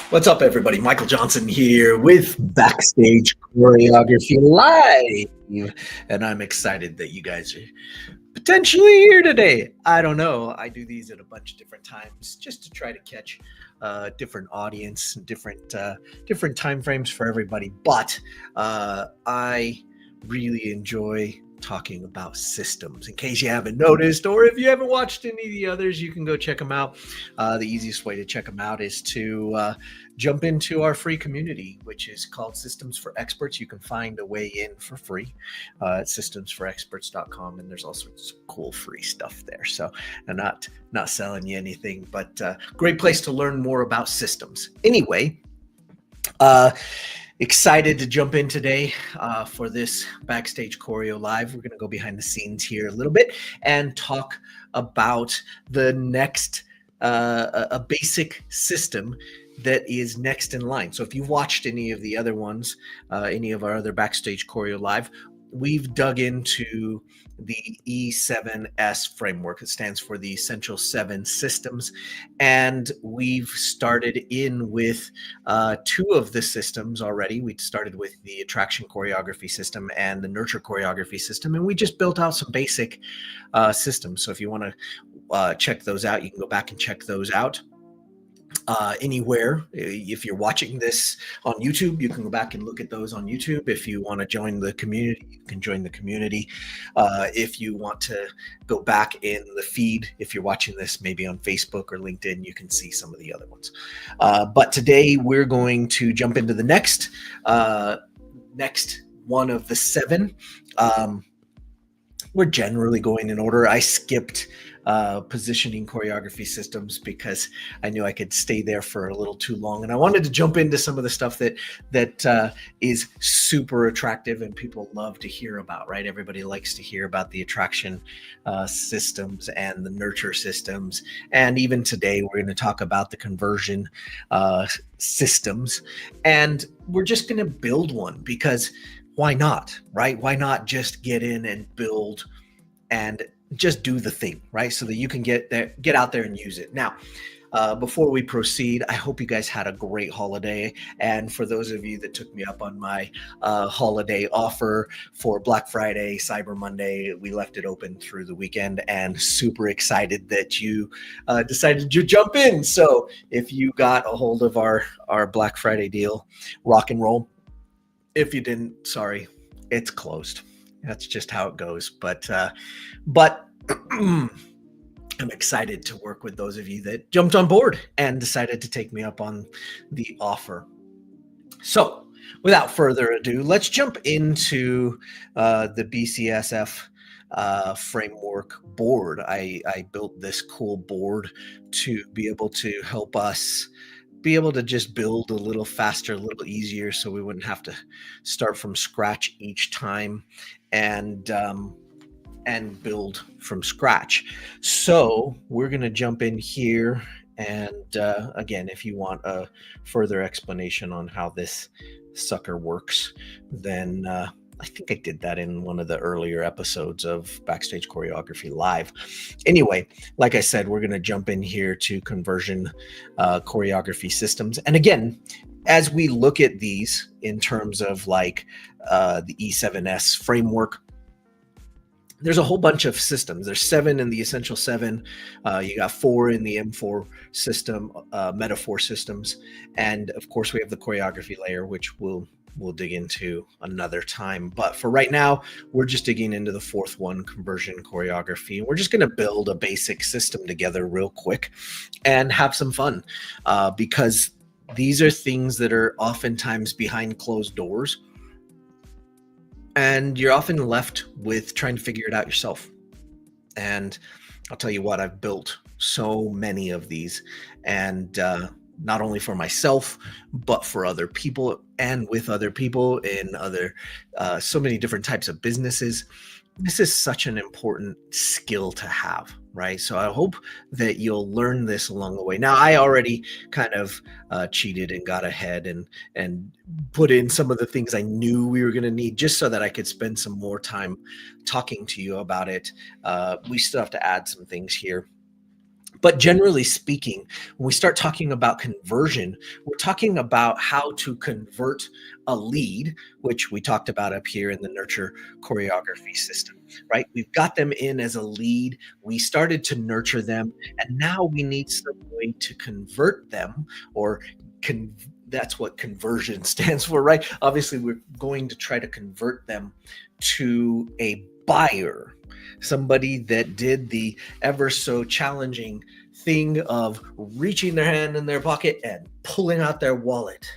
What's up, everybody? Michael Johnson here with Backstage Choreography Live. And I'm excited that you guys are potentially here today. I don't know. I do these at a bunch of different times just to try to catch different audience, different time frames for everybody. But I really enjoy talking about systems. In case you haven't noticed, or if you haven't watched any of the others, you can go check them out. The easiest way to check them out is to jump into our free community, which is called Systems for Experts. You can find a way in for free at systemsforexperts.com, and there's all sorts of cool free stuff there. So I'm not selling you anything, but great place to learn more about systems. Anyway, excited to jump in today for this Backstage Choreo Live. We're going to go behind the scenes here a little bit and talk about the next a basic system that is next in line. So if you've watched any of the other ones, any of our other Backstage Choreo Live, we've dug into the E7S framework. It stands for the Essential 7 Systems. And we've started in with two of the systems already. We started with the Attraction Choreography System and the Nurture Choreography System. And we just built out some basic systems. So if you want to check those out, you can go back and check those out. Anywhere. If you're watching this on YouTube, you can go back and look at those on YouTube. If you want to join the community, you can join the community. If you want to go back in the feed, if you're watching this maybe on Facebook or LinkedIn, you can see some of the other ones. But today we're going to jump into the next one of the 7. We're generally going in order. I skipped positioning choreography systems because I knew I could stay there for a little too long, and I wanted to jump into some of the stuff that is super attractive and people love to hear about. Right? Everybody likes to hear about the attraction systems and the nurture systems, and even today we're going to talk about the conversion systems, and we're just going to build one because why not? Right? Why not just get in and build and just do the thing, right? So that you can get out there and use it. Now, before we proceed, I hope you guys had a great holiday. And for those of you that took me up on my holiday offer for Black Friday, Cyber Monday, we left it open through the weekend, and super excited that you decided to jump in. So if you got a hold of our Black Friday deal, rock and roll. If you didn't, sorry, it's closed. That's just how it goes. But I'm excited to work with those of you that jumped on board and decided to take me up on the offer. So without further ado, let's jump into the BCSF framework board. I built this cool board to be able to help us be able to just build a little faster, a little easier, so we wouldn't have to start from scratch each time and build from scratch. So we're going to jump in here. And again, if you want a further explanation on how this sucker works, then I think I did that in one of the earlier episodes of Backstage Choreography Live. Anyway, like I said, we're going to jump in here to conversion choreography systems. And again, as we look at these in terms of like the E7S framework, there's a whole bunch of systems. There's 7 in the Essential 7. You got 4 in the M4 system, Metaphor systems. And of course, we have the choreography layer, which we'll dig into another time. But for right now, we're just digging into the 4th one, conversion choreography. We're just going to build a basic system together real quick and have some fun because these are things that are oftentimes behind closed doors. And you're often left with trying to figure it out yourself. And I'll tell you what, I've built so many of these, and not only for myself, but for other people and with other people in other, so many different types of businesses. This is such an important skill to have, right? So I hope that you'll learn this along the way. Now, I already kind of cheated and got ahead and put in some of the things I knew we were going to need just so that I could spend some more time talking to you about it. We still have to add some things here. But generally speaking, when we start talking about conversion, we're talking about how to convert a lead, which we talked about up here in the nurture choreography system, right? We've got them in as a lead. We started to nurture them, and now we need some way to convert them or con- that's what conversion stands for, right? Obviously, we're going to try to convert them to a buyer, somebody that did the ever so challenging thing of reaching their hand in their pocket and pulling out their wallet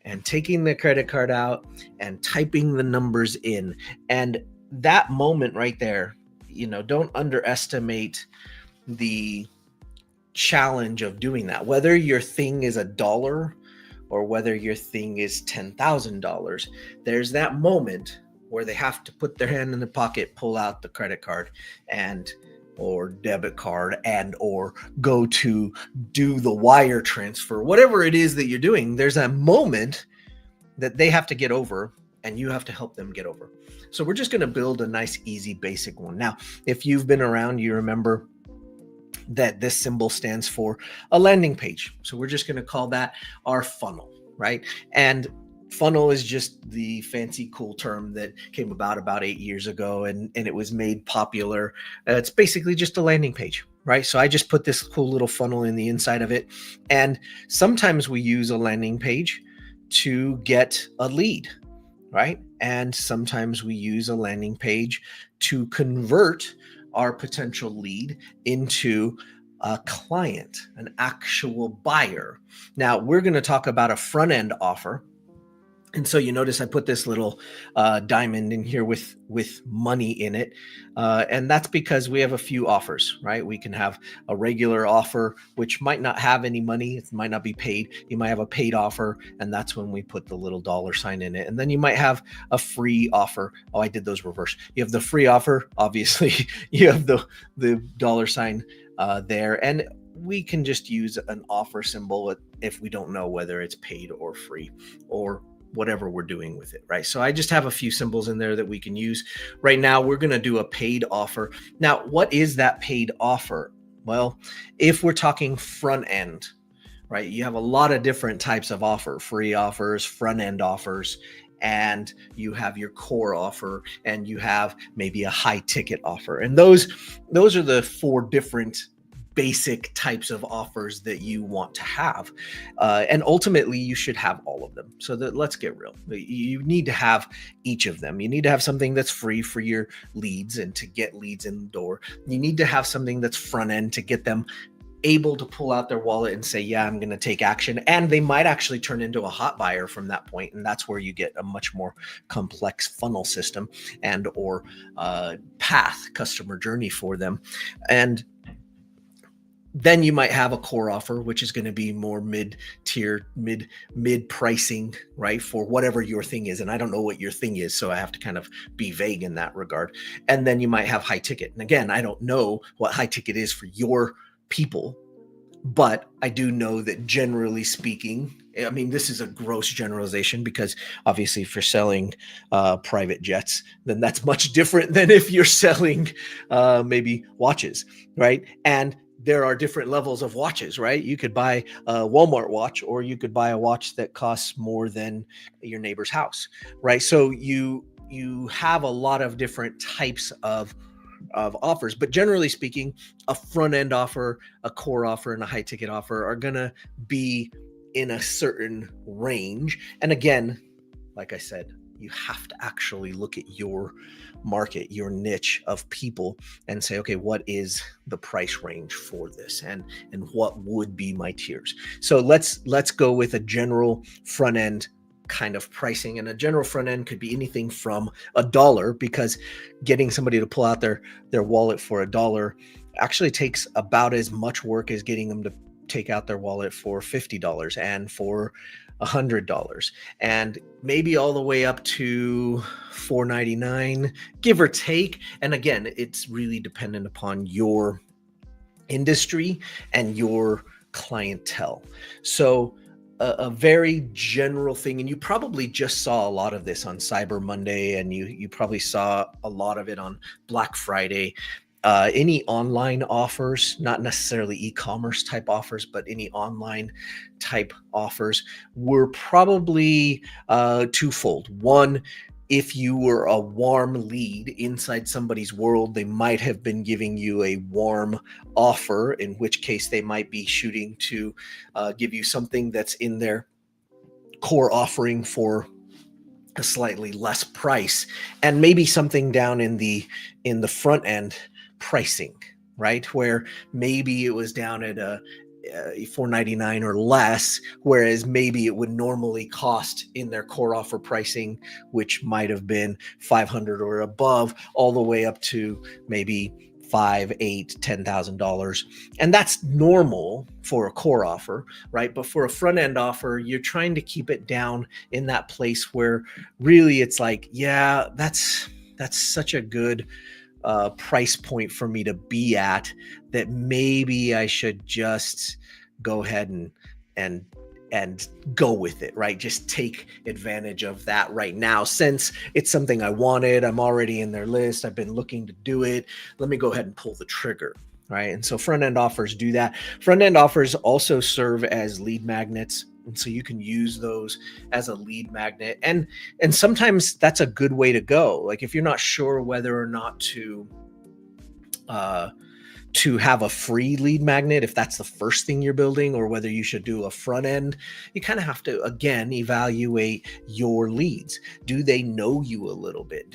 and taking the credit card out and typing the numbers in. And that moment right there, don't underestimate the challenge of doing that. Whether your thing is $1 or whether your thing is $10,000, there's that moment where they have to put their hand in the pocket, pull out the credit card and or debit card and or go to do the wire transfer, whatever it is that you're doing. There's a moment that they have to get over and you have to help them get over. So we're just going to build a nice, easy, basic one. Now, if you've been around, you remember that this symbol stands for a landing page. So we're just going to call that our funnel, right? And funnel is just the fancy cool term that came about 8 years ago, and it was made popular. It's basically just a landing page, right? So I just put this cool little funnel in the inside of it. And sometimes we use a landing page to get a lead, right? And sometimes we use a landing page to convert our potential lead into a client, an actual buyer. Now, we're going to talk about a front end offer. And so you notice I put this little diamond in here with money in it. And that's because we have a few offers, right? We can have a regular offer, which might not have any money. It might not be paid. You might have a paid offer, and that's when we put the little $sign in it. And then you might have a free offer. Oh, I did those reverse. You have the free offer. Obviously, you have the $sign there. And we can just use an offer symbol if we don't know whether it's paid or free or whatever we're doing with it, right? So I just have a few symbols in there that we can use. Right now, we're going to do a paid offer. Now, what is that paid offer? Well, if we're talking front end, right, you have a lot of different types of offer, free offers, front end offers, and you have your core offer, and you have maybe a high ticket offer. And those are the 4 different basic types of offers that you want to have. And ultimately, you should have all of them. So let's get real. You need to have each of them. You need to have something that's free for your leads and to get leads in the door. You need to have something that's front end to get them able to pull out their wallet and say, yeah, I'm going to take action. And they might actually turn into a hot buyer from that point. And that's where you get a much more complex funnel system and or path, customer journey for them. And then you might have a core offer, which is going to be more mid-tier, mid pricing, right? For whatever your thing is. And I don't know what your thing is, so I have to kind of be vague in that regard. And then you might have high ticket. And again, I don't know what high ticket is for your people, but I do know that generally speaking, I mean, this is a gross generalization because obviously if you're selling private jets, then that's much different than if you're selling maybe watches, right? And there are different levels of watches, right? You could buy a Walmart watch, or you could buy a watch that costs more than your neighbor's house, right? So you have a lot of different types of offers, but generally speaking, a front end offer, a core offer, and a high ticket offer are going to be in a certain range. And again, like I said, you have to actually look at your market, your niche of people, and say, okay, what is the price range for this, and what would be my tiers? So let's go with a general front end kind of pricing. And a general front end could be anything from $1, because getting somebody to pull out their wallet for $1 actually takes about as much work as getting them to take out their wallet for $50 and for $100, and maybe all the way up to $4.99, give or take. And again, it's really dependent upon your industry and your clientele. So a very general thing, and you probably just saw a lot of this on Cyber Monday, and you probably saw a lot of it on Black Friday. any online offers, not necessarily e-commerce type offers, but any online type offers were probably twofold. One, if you were a warm lead inside somebody's world, they might have been giving you a warm offer, in which case they might be shooting to give you something that's in their core offering for a slightly less price, and maybe something down in the front end pricing, right, where maybe it was down at a $4.99 or less, whereas maybe it would normally cost in their core offer pricing, which might have been 500 or above, all the way up to maybe $5, $8, $10,000. And that's normal for a core offer, right? But for a front end offer, you're trying to keep it down in that place where really it's like, yeah, that's such a good price point for me to be at that maybe I should just go ahead and go with it, right? Just take advantage of that right now, since it's something I wanted. I'm already in their list. I've been looking to do it. Let me go ahead and pull the trigger, right? And so front end offers do that. Front end offers also serve as lead magnets. And so you can use those as a lead magnet. And sometimes that's a good way to go. Like if you're not sure whether or not to have a free lead magnet, if that's the first thing you're building, or whether you should do a front end, you kind of have to, again, evaluate your leads. Do they know you a little bit?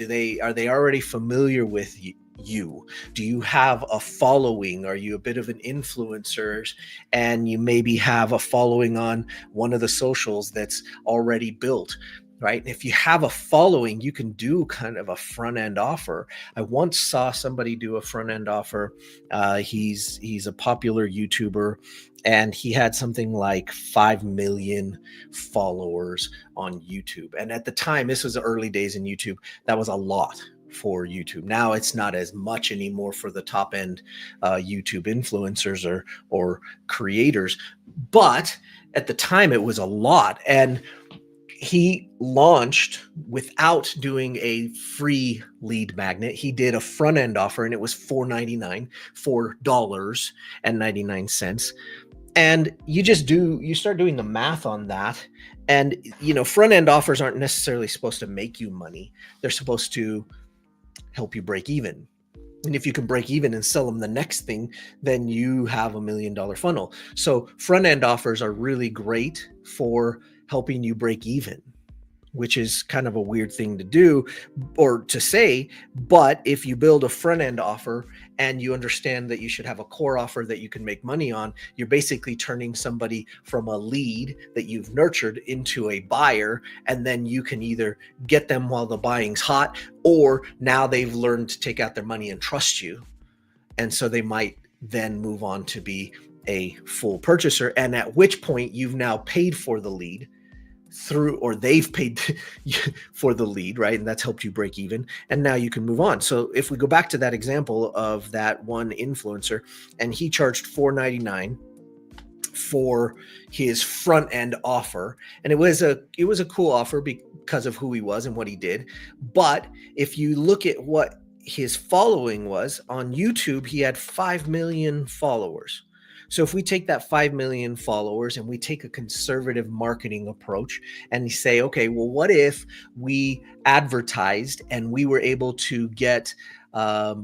Are they already familiar with you? Do you have a following? Are you a bit of an influencer and you maybe have a following on one of the socials that's already built? Right. And if you have a following, you can do kind of a front end offer. I once saw somebody do a front end offer. He's a popular YouTuber, and he had something like 5 million followers on YouTube. And at the time, this was the early days in YouTube, that was a lot for YouTube. Now it's not as much anymore for the top end YouTube influencers or creators, but at the time it was a lot. And he launched without doing a free lead magnet. He did a front end offer, and it was $4.99, $4.99. And you start doing the math on that. And, front end offers aren't necessarily supposed to make you money. They're supposed to help you break even. And if you can break even and sell them the next thing, then you have $1 million funnel. So front end offers are really great for helping you break even, which is kind of a weird thing to do or to say. But if you build a front end offer and you understand that you should have a core offer that you can make money on, you're basically turning somebody from a lead that you've nurtured into a buyer. And then you can either get them while the buying's hot, or now they've learned to take out their money and trust you. And so they might then move on to be a full purchaser. And at which point you've now paid for the lead or they've paid for the lead, right? And that's helped you break even. And now you can move on. So if we go back to that example of that one influencer, and he charged $4.99 for his front end offer, and it was a cool offer because of who he was and what he did. But if you look at what his following was on YouTube, he had 5 million followers. So if we take that 5 million followers and we take a conservative marketing approach and say, okay, well, what if we advertised and we were able to get a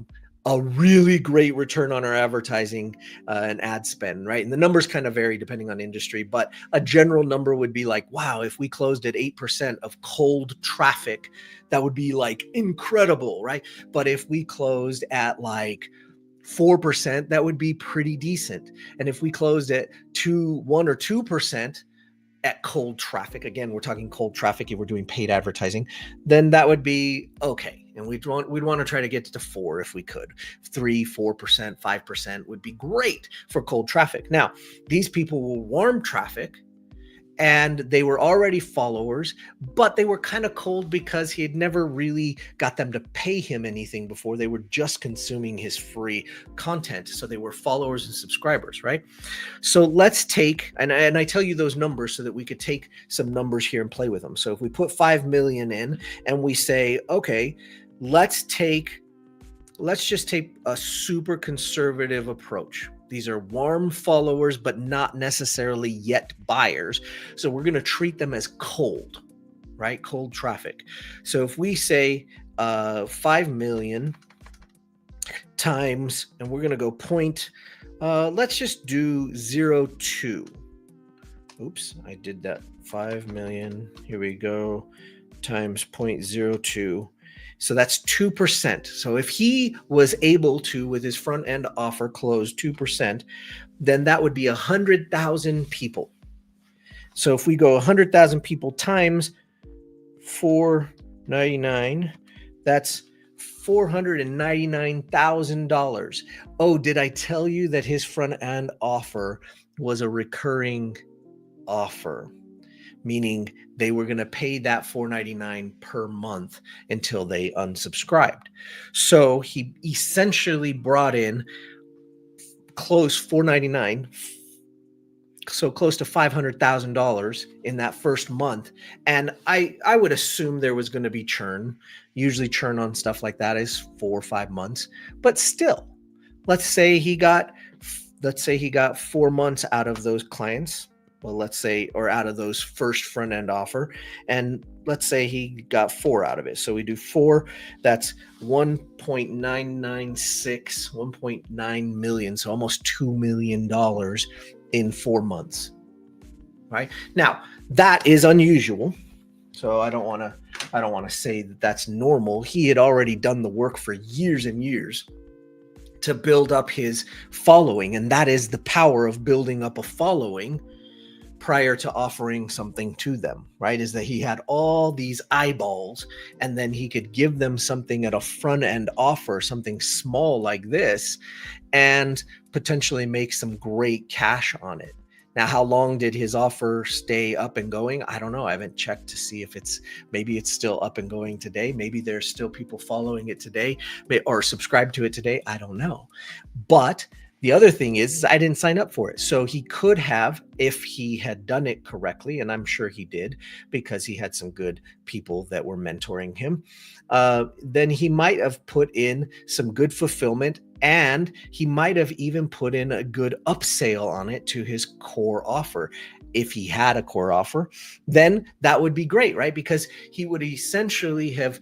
really great return on our advertising and ad spend, right? And the numbers kind of vary depending on industry, but a general number would be like, wow, if we closed at 8% of cold traffic, that would be like incredible, right? But if we closed at like 4%, that would be pretty decent. And if we closed at 1 or 2% at cold traffic, again, we're talking cold traffic if we're doing paid advertising, then that would be okay. And we'd want to try to get to 4 if we could. 3, 4%, 5% would be great for cold traffic. Now, these people will warm traffic, and they were already followers, but they were kind of cold because he had never really got them to pay him anything before. They were just consuming his free content. So they were followers and subscribers, right? So let's take, and I tell you those numbers so that we could take some numbers here and play with them. So if we put 5 million in and we say, okay, let's take let's just take a super conservative approach. These are warm followers, but not necessarily yet buyers. So we're going to treat them as cold, right? Cold traffic. So if we say 5 million times, and we're going to go point, let's just do 0.2. Oops, I did that. 5 million. Here we go. Times 0.02. So that's 2%. So if he was able to, with his front end offer, close 2%, then that would be 100,000 people. So if we go 100,000 people times 499, that's $499,000. Oh, did I tell you that his front end offer was a recurring offer? Meaning they were going to pay that $499 per month until they unsubscribed. So he essentially brought in close $499, so close to $500,000 in that first month. And I would assume there was going to be churn. Usually churn on stuff like that is 4 or 5 months, but still, let's say he got 4 months out of those clients. Well, let's say, or out of those first front end offer, and let's say he got 4 out of it. So we do 4, that's 1.996, 1.9 million. So almost $2 million in 4 months, right? Now that is unusual. So I don't want to say that that's normal. He had already done the work for years and years to build up his following. And that is the power of building up a following prior to offering something to them, right? Is that he had all these eyeballs, and then he could give them something at a front end offer, something small like this, and potentially make some great cash on it. Now, how long did his offer stay up and going? I don't know. I haven't checked to see if maybe it's still up and going today. Maybe there's still people following it today or subscribe to it today. I don't know. But the other thing is I didn't sign up for it. So he could have, if he had done it correctly, and I'm sure he did because he had some good people that were mentoring him, then he might have put in some good fulfillment, and he might have even put in a good upsell on it to his core offer. If he had a core offer, then that would be great, right? Because he would essentially have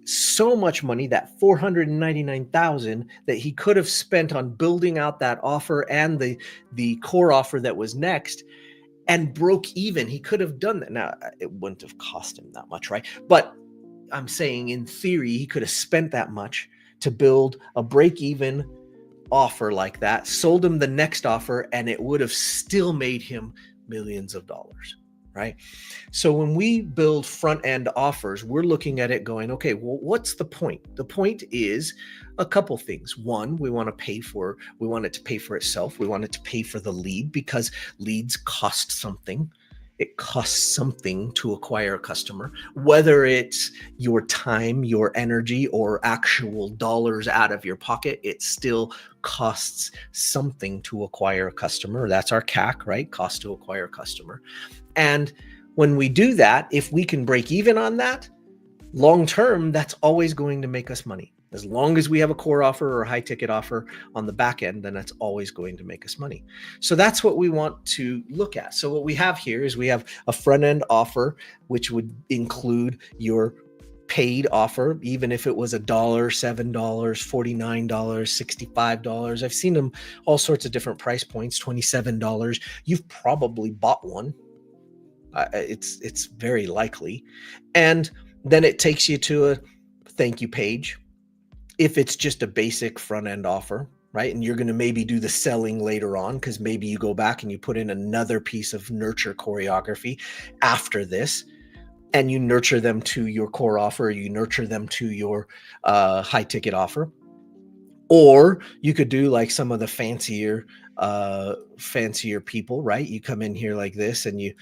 so much money, that $499,000 that he could have spent on building out that offer and the core offer that was next, and broke even. He could have done that. Now, it wouldn't have cost him that much, right? But I'm saying in theory, he could have spent that much to build a break-even offer like that, sold him the next offer, and it would have still made him millions of dollars. Right? So when we build front end offers, we're looking at it going, okay, well, what's the point? The point is a couple things. One, we want it to pay for itself. We want it to pay for the lead, because leads cost something. It costs something to acquire a customer, whether it's your time, your energy, or actual dollars out of your pocket. It still costs something to acquire a customer. That's our CAC, right? Cost to acquire a customer. And when we do that, if we can break even on that, long term, that's always going to make us money. As long as we have a core offer or a high ticket offer on the back end, then that's always going to make us money. So that's what we want to look at. So what we have here is we have a front end offer, which would include your paid offer, even if it was $1, $7, $49, $65. I've seen them all sorts of different price points, $27. You've probably bought one. It's very likely. And then it takes you to a thank you page. If it's just a basic front end offer, right? And you're going to maybe do the selling later on, because maybe you go back and you put in another piece of nurture choreography after this, and you nurture them to your core offer, or you nurture them to your high ticket offer. Or you could do like some of the fancier people, right? You come in here like this, and you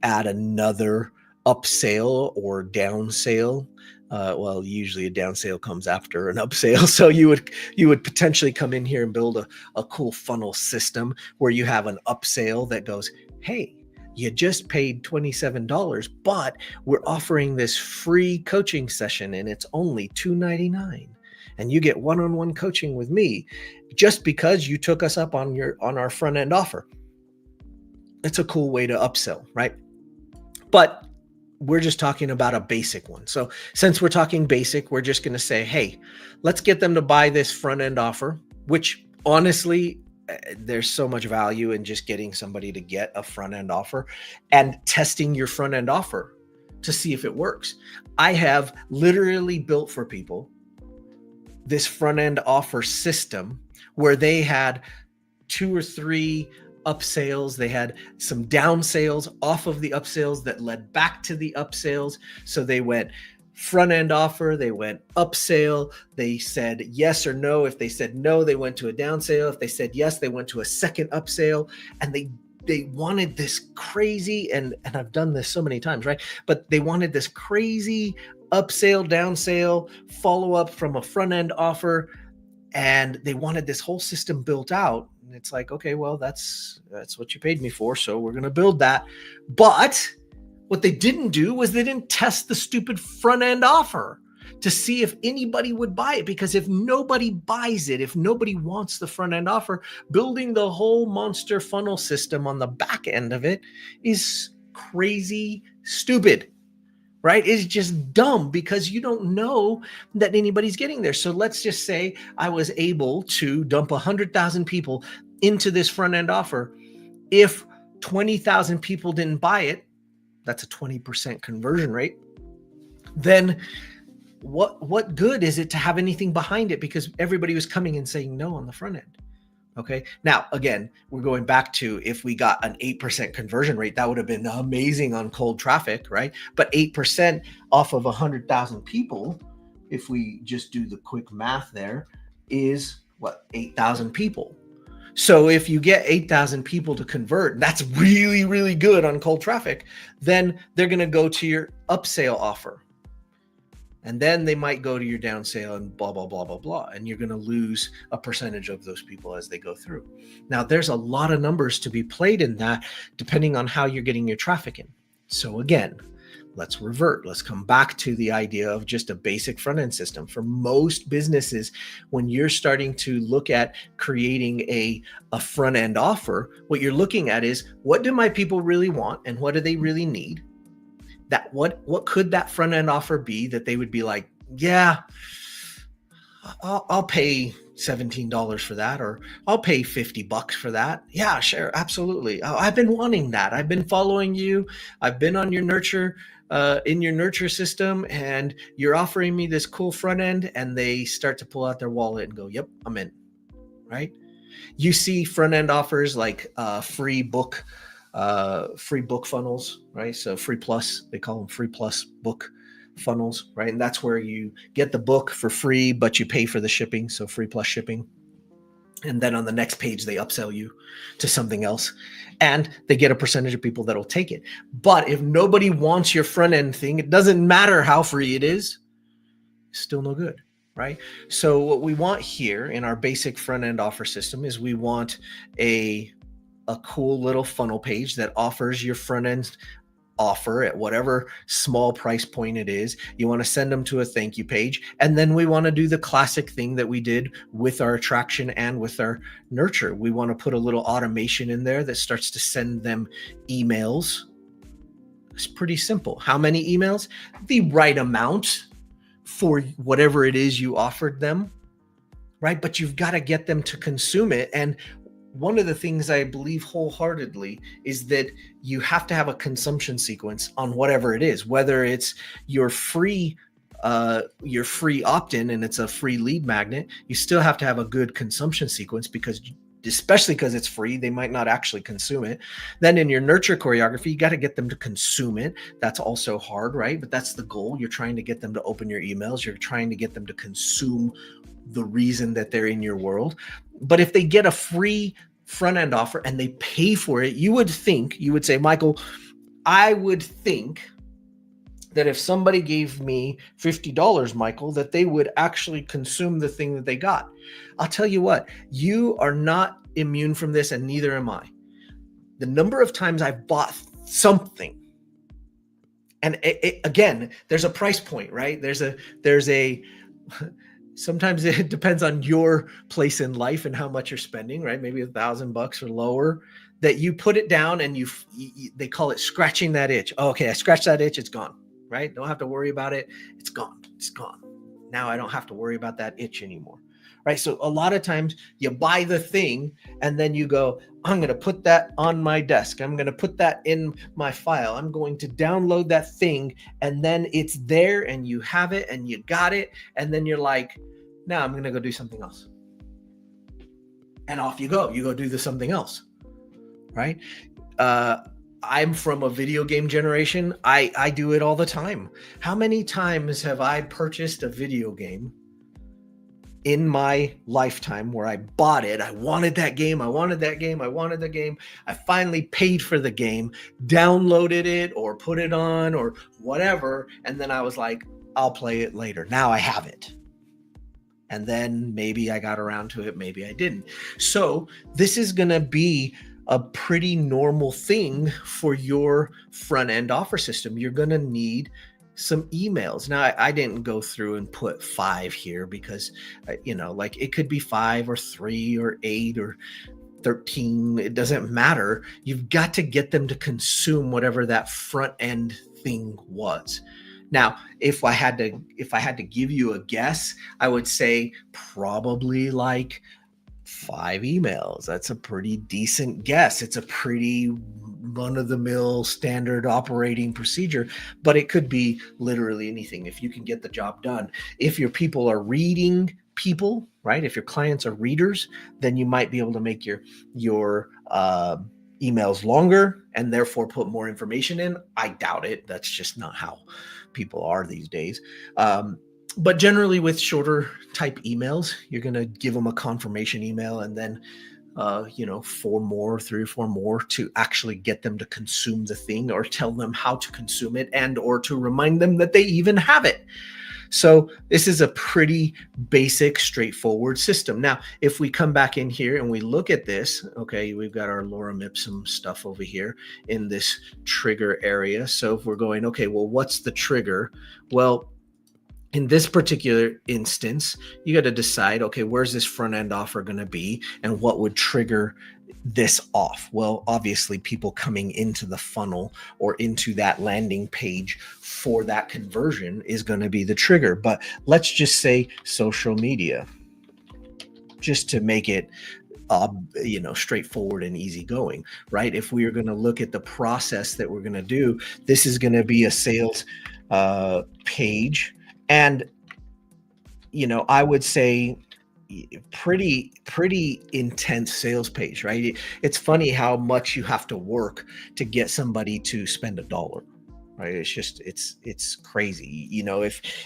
add another upsell or downsell. Well, usually a downsell comes after an upsell. So you would potentially come in here and build a cool funnel system where you have an upsell that goes, hey, you just paid $27, but we're offering this free coaching session and it's only $299. and you get one-on-one coaching with me just because you took us up on our front end offer. It's a cool way to upsell, right? But we're just talking about a basic one. So since we're talking basic, we're just going to say, hey, let's get them to buy this front end offer, which honestly, there's so much value in just getting somebody to get a front end offer and testing your front end offer to see if it works. I have literally built for people this front end offer system where they had 2 or 3 upsales. They had some down sales off of the upsales that led back to the upsales. So they went front end offer, they went upsale, they said yes or no. If they said no, they went to a down sale. If they said yes, they went to a second upsale. And they wanted this crazy, and I've done this so many times, right? But they wanted this crazy upsale, down sale, follow up from a front end offer. And they wanted this whole system built out. And it's like, okay, well, that's what you paid me for. So we're going to build that. But what they didn't do was they didn't test the stupid front end offer to see if anybody would buy it. Because if nobody buys it, if nobody wants the front end offer, building the whole monster funnel system on the back end of it is crazy stupid. Right? It's just dumb because you don't know that anybody's getting there. So let's just say I was able to dump 100,000 people into this front end offer. If 20,000 people didn't buy it, that's a 20% conversion rate. Then what good is it to have anything behind it? Because everybody was coming and saying no on the front end. Okay. Now, again, we're going back to if we got an 8% conversion rate, that would have been amazing on cold traffic, right? But 8% off of 100,000 people, if we just do the quick math there, is what? 8,000 people. So if you get 8,000 people to convert, that's really, really good on cold traffic. Then they're going to go to your upsale offer. And then they might go to your down sale and blah, blah, blah, blah, blah. And you're going to lose a percentage of those people as they go through. Now, there's a lot of numbers to be played in that, depending on how you're getting your traffic in. So again, let's revert. Let's come back to the idea of just a basic front end system. For most businesses, when you're starting to look at creating a front end offer, what you're looking at is, what do my people really want and what do they really need? That what could that front end offer be that they would be like, yeah, I'll pay $17 for that, or I'll pay $50 for that. Yeah, sure, absolutely. I've been wanting that. I've been following you. I've been on your nurture, in your nurture system, and you're offering me this cool front end. And they start to pull out their wallet and go, "Yep, I'm in." Right? You see front end offers like free book funnels, right? So free plus, they call them free plus book funnels, right? And that's where you get the book for free, but you pay for the shipping. So free plus shipping. And then on the next page, they upsell you to something else and they get a percentage of people that'll take it. But if nobody wants your front end thing, it doesn't matter how free it is, it's still no good, right? So what we want here in our basic front end offer system is we want a cool little funnel page that offers your front end offer at whatever small price point it is. You want to send them to a thank you page. And then we want to do the classic thing that we did with our attraction and with our nurture. We want to put a little automation in there that starts to send them emails. It's pretty simple. How many emails? The right amount for whatever it is you offered them, right? But you've got to get them to consume it. And one of the things I believe wholeheartedly is that you have to have a consumption sequence on whatever it is, whether it's your free opt-in and it's a free lead magnet. You still have to have a good consumption sequence because especially because it's free, they might not actually consume it. Then in your nurture choreography, you got to get them to consume it. That's also hard, right? But that's the goal. You're trying to get them to open your emails. You're trying to get them to consume the reason that they're in your world. But if they get a free front end offer and they pay for it, you would say, Michael, I would think that if somebody gave me $50, Michael, that they would actually consume the thing that they got. I'll tell you what, you are not immune from this, and neither am I. The number of times I've bought something, and again, there's a price point, right? There's a Sometimes it depends on your place in life and how much you're spending, right? Maybe $1,000 or lower, that you put it down and they call it scratching that itch. Oh, okay, I scratched that itch, it's gone, right? Don't have to worry about it. It's gone. It's gone. Now I don't have to worry about that itch anymore. Right. So a lot of times you buy the thing and then you go, I'm going to put that on my desk. I'm going to put that in my file. I'm going to download that thing. And then it's there and you have it and you got it. And then you're like, now I'm going to go do something else. And off you go. You go do something else. Right. I'm from a video game generation. I do it all the time. How many times have I purchased a video game in my lifetime where I bought it? I wanted that game. I wanted that game. I wanted the game. I finally paid for the game, downloaded it or put it on or whatever. And then I was like, I'll play it later. Now I have it. And then maybe I got around to it. Maybe I didn't. So this is going to be a pretty normal thing for your front end offer system. You're going to need some emails. Now, I didn't go through and put 5 here because, like it could be 5 or 3 or 8 or 13. It doesn't matter. You've got to get them to consume whatever that front end thing was. Now, if I had to give you a guess, I would say probably like 5 emails. That's a pretty decent guess. It's a pretty run-of-the-mill standard operating procedure, but it could be literally anything if you can get the job done. If your people are reading people, right? If your clients are readers, then you might be able to make your emails longer and therefore put more information in. I doubt it. That's just not how people are these days. But generally with shorter type emails, you're going to give them a confirmation email and then, 3 or 4 more to actually get them to consume the thing or tell them how to consume it and or to remind them that they even have it. So this is a pretty basic, straightforward system. Now, if we come back in here and we look at this, okay, we've got our lorem ipsum stuff over here in this trigger area. So if we're going, okay, well, what's the trigger? Well, in this particular instance, you got to decide, okay, where's this front end offer going to be and what would trigger this off? Well, obviously people coming into the funnel or into that landing page for that conversion is going to be the trigger. But let's just say social media, just to make it straightforward and easygoing, right? If we are going to look at the process that we're going to do, this is going to be a sales page. And, I would say pretty intense sales page, right? It's funny how much you have to work to get somebody to spend $1, right? It's crazy.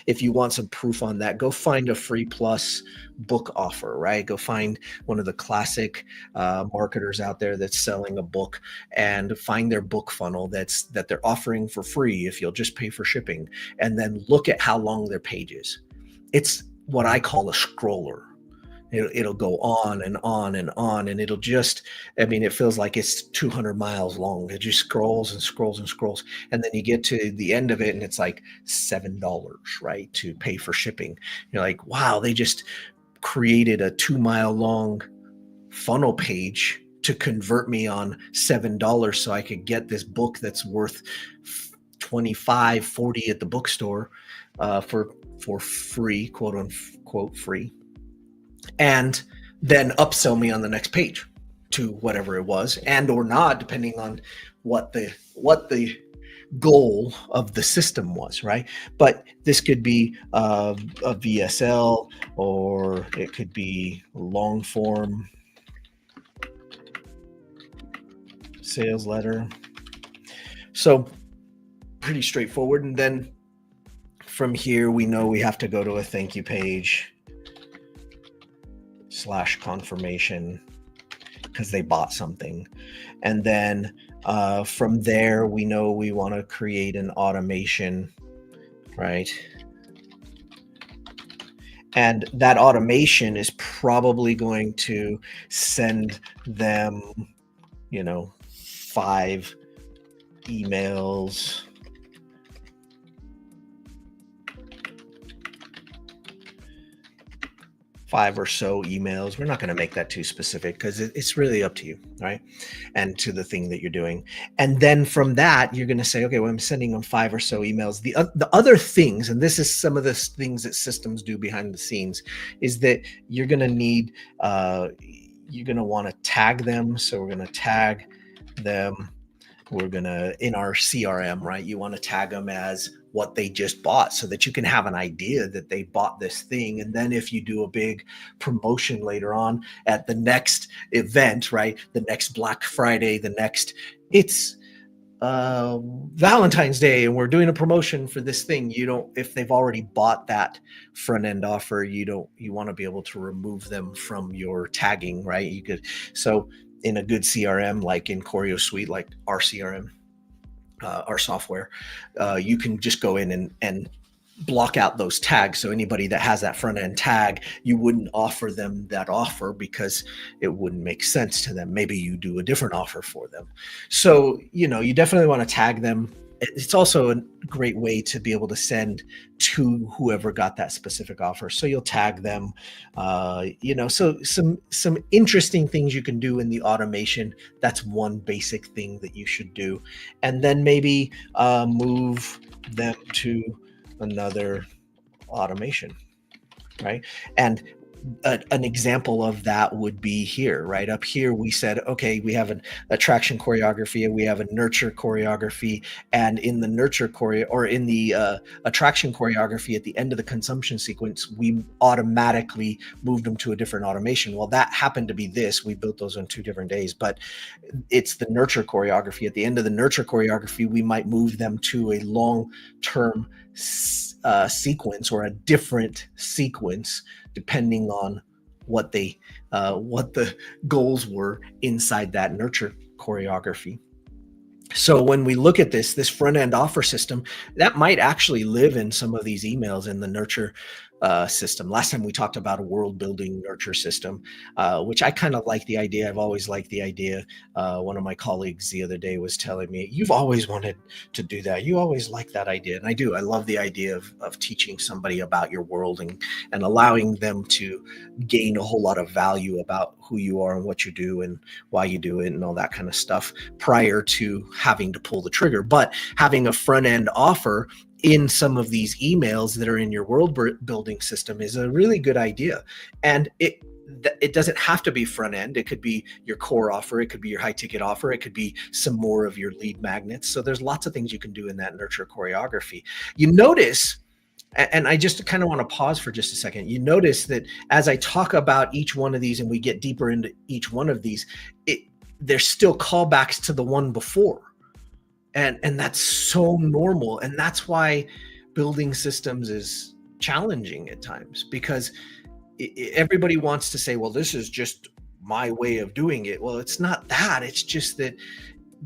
If you want some proof on that, go find a free plus book offer, right? Go find one of the classic marketers out there that's selling a book and find their book funnel that they're offering for free if you'll just pay for shipping, and then look at how long their page is. It's what I call a scroller. It'll go on and on and on, and it'll just, it feels like it's 200 miles long. It just scrolls and scrolls and scrolls. And then you get to the end of it and it's like $7, right, to pay for shipping. You're like, wow, they just created a 2-mile long funnel page to convert me on $7 so I could get this book that's worth $25, $40 at the bookstore for free, quote unquote free, and then upsell me on the next page to whatever it was, and or not, depending on what the goal of the system was, right? But this could be a VSL, or it could be long form sales letter. So pretty straightforward. And then from here, we know we have to go to a thank you page / confirmation because they bought something. And then from there, we know we want to create an automation, right? And that automation is probably going to send them, 5 emails 5 or so emails. We're not going to make that too specific because it's really up to you, right? And to the thing that you're doing. And then from that, you're going to say, okay, well, I'm sending them 5 or so emails. The other things, and this is some of the things that systems do behind the scenes, is that you're going to need, you're going to want to tag them. So we're going to tag them. We're going to, in our CRM, right? You want to tag them as what they just bought so that you can have an idea that they bought this thing. And then if you do a big promotion later on at the next event, right? The next Black Friday, it's Valentine's Day and we're doing a promotion for this thing. If they've already bought that front end offer, you want to be able to remove them from your tagging, right? So in a good CRM, like in Choreo Suite, like our CRM, our software, you can just go in and block out those tags. So anybody that has that front end tag, you wouldn't offer them that offer because it wouldn't make sense to them. Maybe you do a different offer for them. So, you definitely want to tag them. It's also a great way to be able to send to whoever got that specific offer. So you'll tag them, so some interesting things you can do in the automation. That's one basic thing that you should do. And then maybe move them to another automation, right? And an example of that would be here, right? Up here, we said, okay, we have an attraction choreography and we have a nurture choreography. And in the nurture choreo, or in the attraction choreography at the end of the consumption sequence, we automatically moved them to a different automation. Well, that happened to be this. We built those on 2 different days, but it's the nurture choreography. At the end of the nurture choreography, we might move them to a long-term sequence or a different sequence depending on what the goals were inside that nurture choreography. So when we look at this front end offer system, that might actually live in some of these emails in the nurture system. Last time we talked about a world building nurture system, which I kind of like the idea. I've always liked the idea. One of my colleagues the other day was telling me, you've always wanted to do that. You always like that idea. And I do. I love the idea of teaching somebody about your world and allowing them to gain a whole lot of value about who you are and what you do and why you do it and all that kind of stuff prior to having to pull the trigger. But having a front end offer in some of these emails that are in your world building system is a really good idea. And it doesn't have to be front end. It could be your core offer. It could be your high ticket offer. It could be some more of your lead magnets. So there's lots of things you can do in that nurture choreography. You notice, and I just kind of want to pause for just a second. You notice that as I talk about each one of these and we get deeper into each one of these, there's still callbacks to the one before. And that's so normal. And that's why building systems is challenging at times, because everybody wants to say, well, this is just my way of doing it. Well, it's not that. It's just that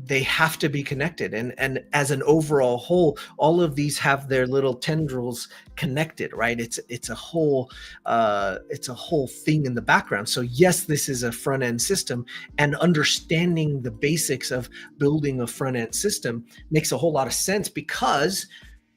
they have to be connected. And as an overall whole, all of these have their little tendrils connected, right? It's a whole thing in the background. So yes, this is a front end system, and understanding the basics of building a front end system makes a whole lot of sense, because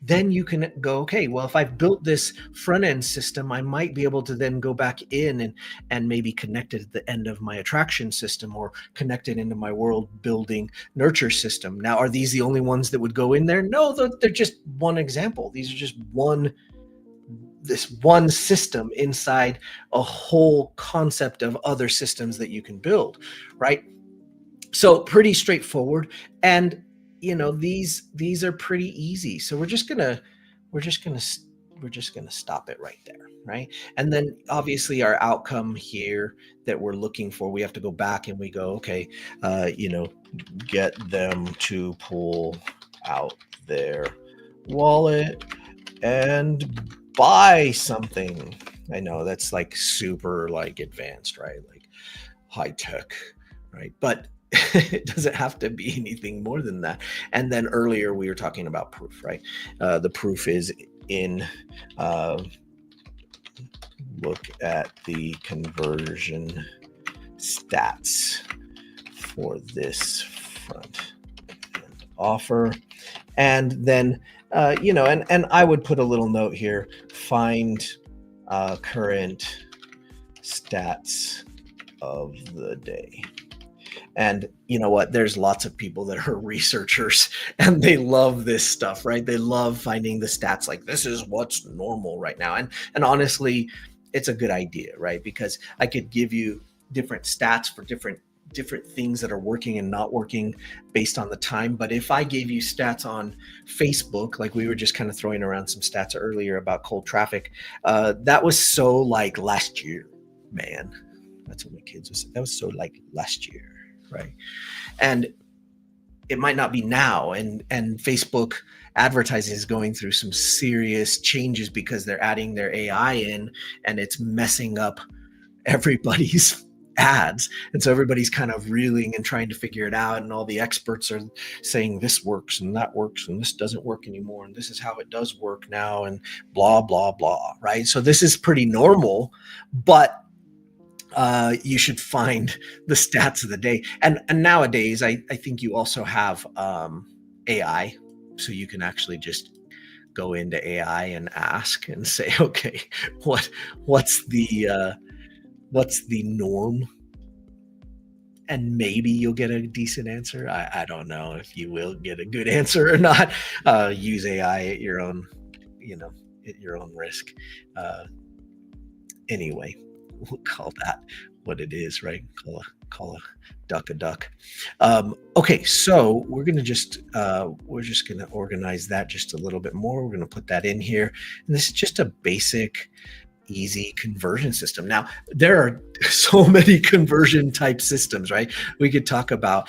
then you can go, okay, well, if I've built this front end system, I might be able to then go back in and maybe connect it at the end of my attraction system, or connect it into my world building nurture system. Now, are these the only ones that would go in there? No, they're just one example. These are just this one system inside a whole concept of other systems that you can build, right? So pretty straightforward. And these are pretty easy. So we're just gonna stop it right there, right? And then obviously our outcome here that we're looking for, we have to go back and we go, okay, get them to pull out their wallet and buy something. I know that's like super like advanced, right? Like high tech, right? But it doesn't have to be anything more than that. And then earlier we were talking about proof, right? The proof is in, look at the conversion stats for this front end offer. And then, and I would put a little note here, find current stats of the day. And you know what? There's lots of people that are researchers and they love this stuff, right? They love finding the stats like this is what's normal right now. And honestly, it's a good idea, right? Because I could give you different stats for different things that are working and not working based on the time. But if I gave you stats on Facebook, like we were just kind of throwing around some stats earlier about cold traffic, that was so like last year, man. That's what my kids would say. That was so like last year, right? And it might not be now. And Facebook advertising is going through some serious changes because they're adding their AI in, and it's messing up everybody's ads. And so everybody's kind of reeling and trying to figure it out. And all the experts are saying this works and that works and this doesn't work anymore. And this is how it does work now and blah, blah, blah. Right. So this is pretty normal, but you should find the stats of the day. And nowadays, I think you also have AI. So you can actually just go into AI and ask and say, okay, what's the norm? And maybe you'll get a decent answer. I don't know if you will get a good answer or not. Use AI at your own, at your own risk. Anyway, we'll call that what it is, right? Call a duck a duck. Okay, so we're just gonna organize that just a little bit more. We're gonna put that in here, and this is just a basic, easy conversion system. Now, there are so many conversion type systems, right? We could talk about.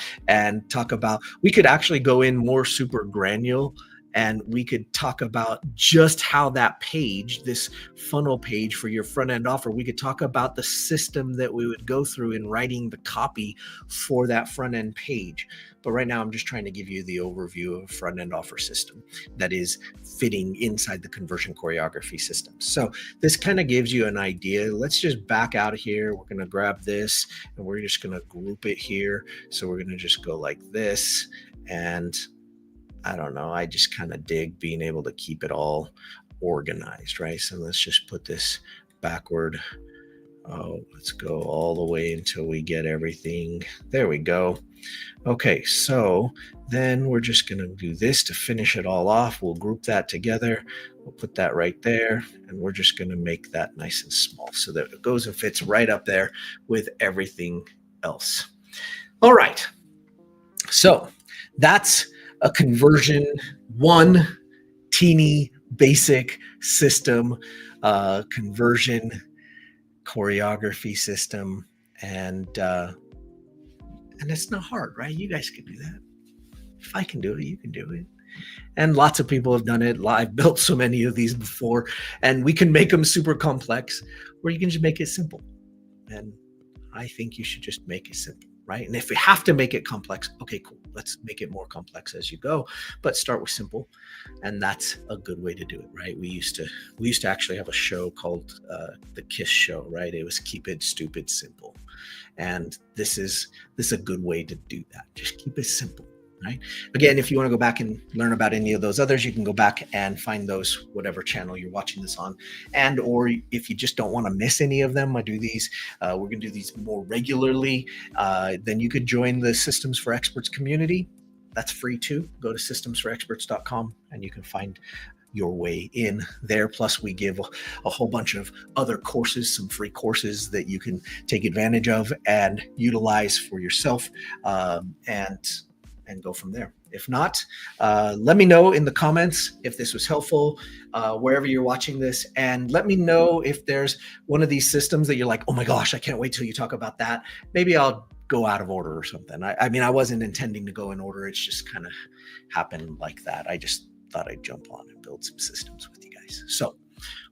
We could actually go in more super granular, and we could talk about just how that page, this funnel page for your front end offer, we could talk about the system that we would go through in writing the copy for that front end page. But right now, I'm just trying to give you the overview of a front end offer system that is fitting inside the conversion choreography system. So this kind of gives you an idea. Let's just back out of here. We're going to grab this and we're just going to group it here. So we're going to just go like this, and I don't know, I just kind of dig being able to keep it all organized, right? So let's just put this backward. Oh, let's go all the way until we get everything. There we go. Okay, so then we're just going to do this to finish it all off. We'll group that together. We'll put that right there, and we're just going to make that nice and small so that it goes and fits right up there with everything else. All right, so that's a conversion, one teeny basic system, conversion choreography system, and it's not hard, right? You guys can do that. If I can do it, you can do it. And lots of people have done it. I've built so many of these before, and we can make them super complex, or you can just make it simple. And I think you should just make it simple. Right? And if we have to make it complex, okay, cool. Let's make it more complex as you go, but start with simple. And that's a good way to do it, right? We used to actually have a show called the KISS show, right? It was Keep It Stupid Simple. And this is a good way to do that. Just keep it simple. Right? Again, if you want to go back and learn about any of those others, you can go back and find those, whatever channel you're watching this on. And, or if you just don't want to miss any of them, I do these, we're going to do these more regularly. Then you could join the Systems for Experts community. That's free too. Go to systemsforexperts.com and you can find your way in there. Plus we give a whole bunch of other courses, some free courses that you can take advantage of and utilize for yourself. And go from there. If not, let me know in the comments if this was helpful, wherever you're watching this, and let me know if there's one of these systems that you're like, oh my gosh, I can't wait till you talk about that. Maybe I'll go out of order or something. I mean, I wasn't intending to go in order. It's just kind of happened like that. I just thought I'd jump on and build some systems with you guys. So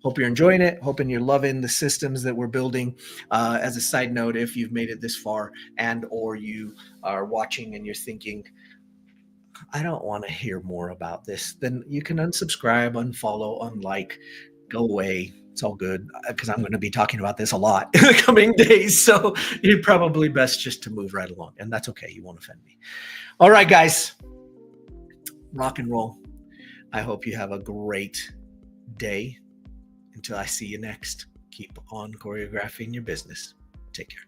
hope you're enjoying it. Hoping you're loving the systems that we're building. As a side note, if you've made it this far and or you are watching and you're thinking, I don't want to hear more about this, then you can unsubscribe, unfollow, unlike, go away. It's all good because I'm going to be talking about this a lot in the coming days. So you're probably best just to move right along. And that's okay. You won't offend me. All right, guys. Rock and roll. I hope you have a great day. Until I see you next, keep on choreographing your business. Take care.